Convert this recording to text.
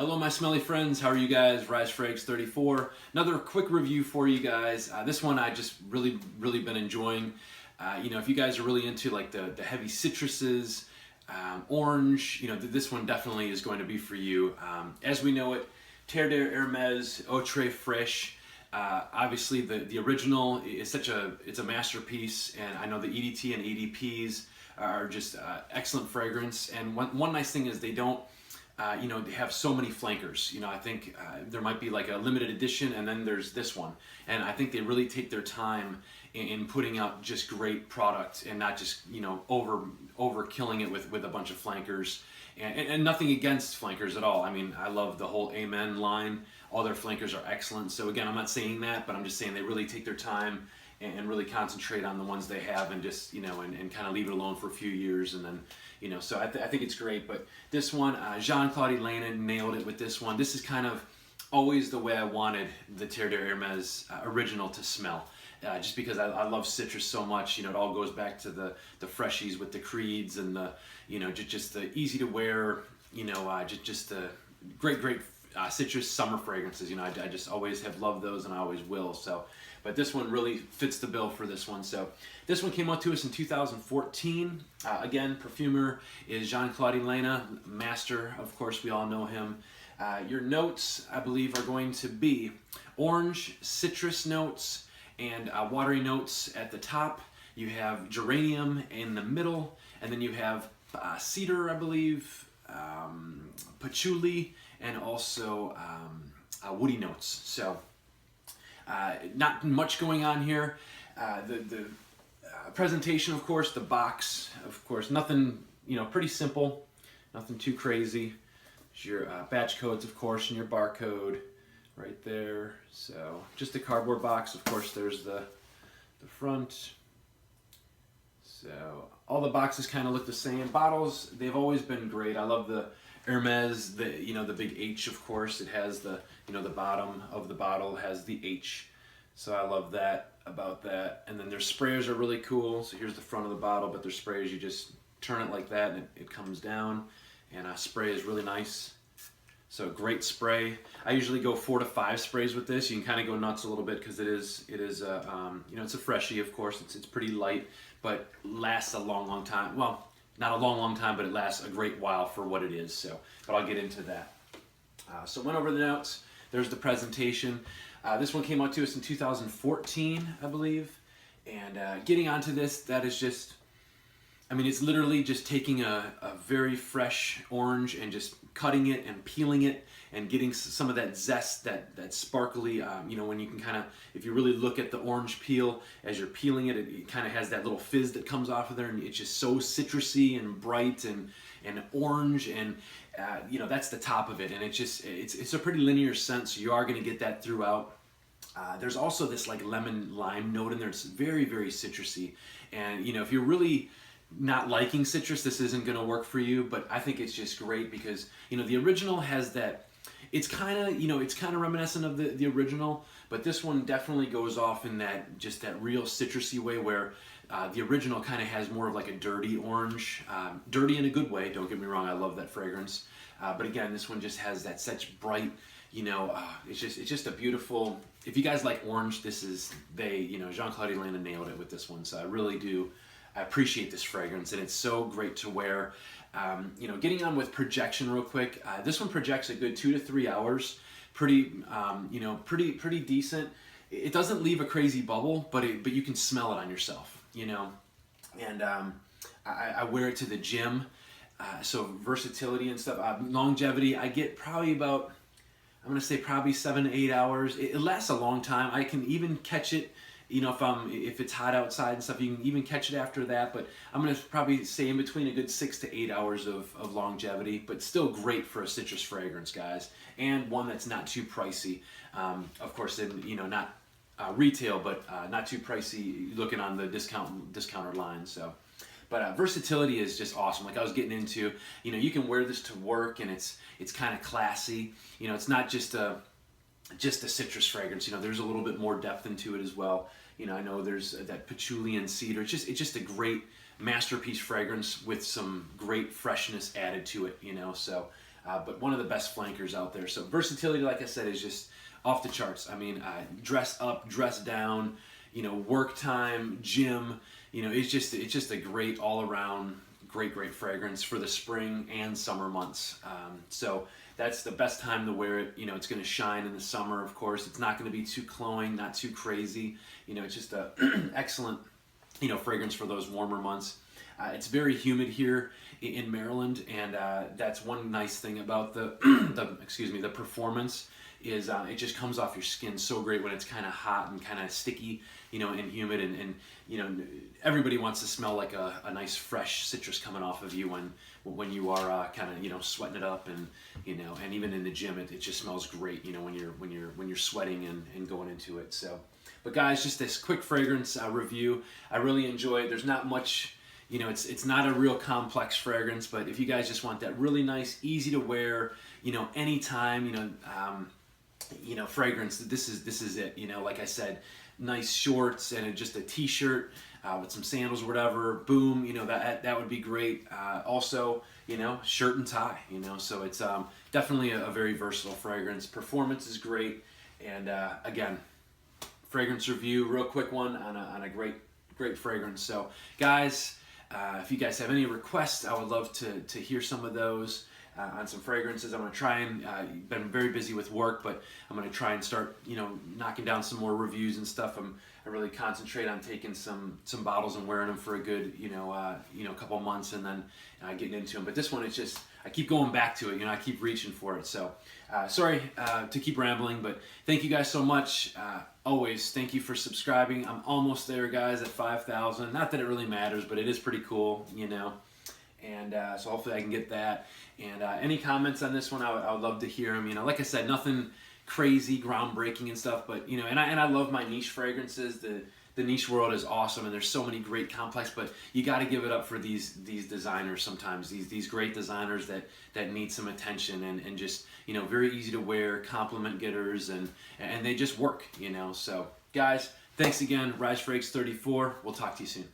Hello my smelly friends, how are you guys? Fraiche 34. Another quick review for you guys. This one I just really been enjoying. If you guys are really into like the heavy citruses, orange, this one definitely is going to be for you. As we know it, Terre de Hermes, Fraiche. Obviously the original is it's a masterpiece, and I know the EDT and EDPs are just excellent fragrance. And one nice thing is they don't they have so many flankers. I think there might be like a limited edition, and then there's this one. And I think they really take their time in putting out just great product, and not just over killing it with a bunch of flankers. And nothing against flankers at all. I mean, I love the whole Amen line. All their flankers are excellent. So again, I'm not saying that, but I'm just saying they really take their time and really concentrate on the ones they have, and just and kind of leave it alone for a few years, and then so I think it's great. But this one, Jean-Claude Elena nailed it with this one. This is kind of always the way I wanted the Terre de Hermes original to smell, just because I love citrus so much. It all goes back to the Fraiches with the creeds, and the just the easy to wear, just the great citrus summer fragrances. I just always have loved those, and I always will. So, but this one really fits the bill for this one. So this one came out to us in 2014. Again, perfumer is Jean-Claude Elena, master, of course, we all know him. Your notes, I believe, are going to be orange, citrus notes, and watery notes at the top. You have geranium in the middle, and then you have cedar, I believe, patchouli, and also woody notes. So not much going on here. The presentation, of course, the box, of course, nothing, pretty simple, nothing too crazy. There's your batch codes, of course, and your barcode right there. So just a cardboard box. Of course, there's the front. So all the boxes kind of look the same. Bottles, they've always been great. I love the Hermes, the big H, of course. It has the the bottom of the bottle has the H, so I love that about that. And then their sprayers are really cool. So here's the front of the bottle, but their sprayers, you just turn it like that, and it comes down, and spray is really nice. So great spray. I usually go 4 to 5 sprays with this. You can kind of go nuts a little bit, because it is it's a Fraiche, of course. It's pretty light, but lasts a long time. Well, not a long time, but it lasts a great while for what it is. So, but I'll get into that. So went over the notes. There's the presentation. This one came out to us in 2014, I believe. And getting onto this, that is just, it's literally just taking a very fresh orange and just cutting it and peeling it and getting some of that zest, that sparkly, when you can kind of, if you really look at the orange peel, as you're peeling it, it kind of has that little fizz that comes off of there, and it's just so citrusy and bright and orange, and that's the top of it. And it's a pretty linear scent, so you are going to get that throughout. There's also this like lemon lime note in there. It's very citrusy, and if you're really not liking citrus, this isn't going to work for you. But I think it's just great, because the original has that, it's kind of reminiscent of the original, but this one definitely goes off in that real citrusy way, where the original kind of has more of like a dirty orange, dirty in a good way, don't get me wrong, I love that fragrance, but again, this one just has that such bright, it's just a beautiful, if you guys like orange, this is, Jean-Claude Elena nailed it with this one. So I appreciate this fragrance, and it's so great to wear. Getting on with projection real quick. This one projects a good 2 to 3 hours. Pretty decent. It doesn't leave a crazy bubble, but you can smell it on yourself. And I wear it to the gym. So versatility and stuff. Longevity, I get probably about, I'm gonna say probably 7 to 8 hours. It lasts a long time. I can even catch it. If it's hot outside and stuff, you can even catch it after that. But I'm going to probably say in between a good 6 to 8 hours of longevity, but still great for a citrus fragrance, guys. And one that's not too pricey. Of course, not retail, but not too pricey looking on the discounter line. So, but versatility is just awesome. Like I was getting into, you can wear this to work, and it's kind of classy. It's not just a citrus fragrance. There's a little bit more depth into it as well. I know there's that patchouli and cedar. It's just a great masterpiece fragrance with some great freshness added to it. So but one of the best flankers out there. So versatility, like I said, is just off the charts. I mean, dress up, dress down, you know, work time, gym, you know, it's just a great all around great fragrance for the spring and summer months. So that's the best time to wear it. You know, it's going to shine in the summer, of course. It's not going to be too cloying, not too crazy. You know, it's just a excellent, you know, fragrance for those warmer months. It's very humid here in Maryland, and that's one nice thing about the the performance is it just comes off your skin so great when it's kind of hot and kind of sticky, you know, and humid, and you know, everybody wants to smell like a nice fresh citrus coming off of you when you are kind of, you know, sweating it up, and you know, and even in the gym it just smells great, you know, when you're sweating and going into it. So, but guys, just this quick fragrance review. I really enjoy it. There's not much, you know, it's not a real complex fragrance, but if you guys just want that really nice, easy to wear, you know, anytime, you know, fragrance, this is it. You know, like I said, nice shorts and just a t-shirt with some sandals or whatever, boom, you know, that would be great. Also, you know, shirt and tie, you know, so it's definitely a very versatile fragrance. Performance is great, and again, fragrance review, real quick one on a great fragrance. So guys, if you guys have any requests, I would love to hear some of those on some fragrances. I'm going to try and, been very busy with work, but I'm going to try and start, you know, knocking down some more reviews and stuff. I really concentrate on taking some bottles and wearing them for a good, couple months, and then getting into them. But this one, it's just, I keep going back to it, you know, I keep reaching for it. So sorry to keep rambling, but thank you guys so much. Always thank you for subscribing. I'm almost there, guys, at 5,000. Not that it really matters, but it is pretty cool, you know. And so hopefully I can get that. And any comments on this one, I would love to hear them. You know, like I said, nothing crazy, groundbreaking and stuff, but you know, and I love my niche fragrances. The niche world is awesome, and there's so many great complex. But you got to give it up for these designers sometimes. These great designers that need some attention, and just, you know, very easy to wear, compliment getters, and they just work. You know, so guys, thanks again. Fraiche 34. We'll talk to you soon.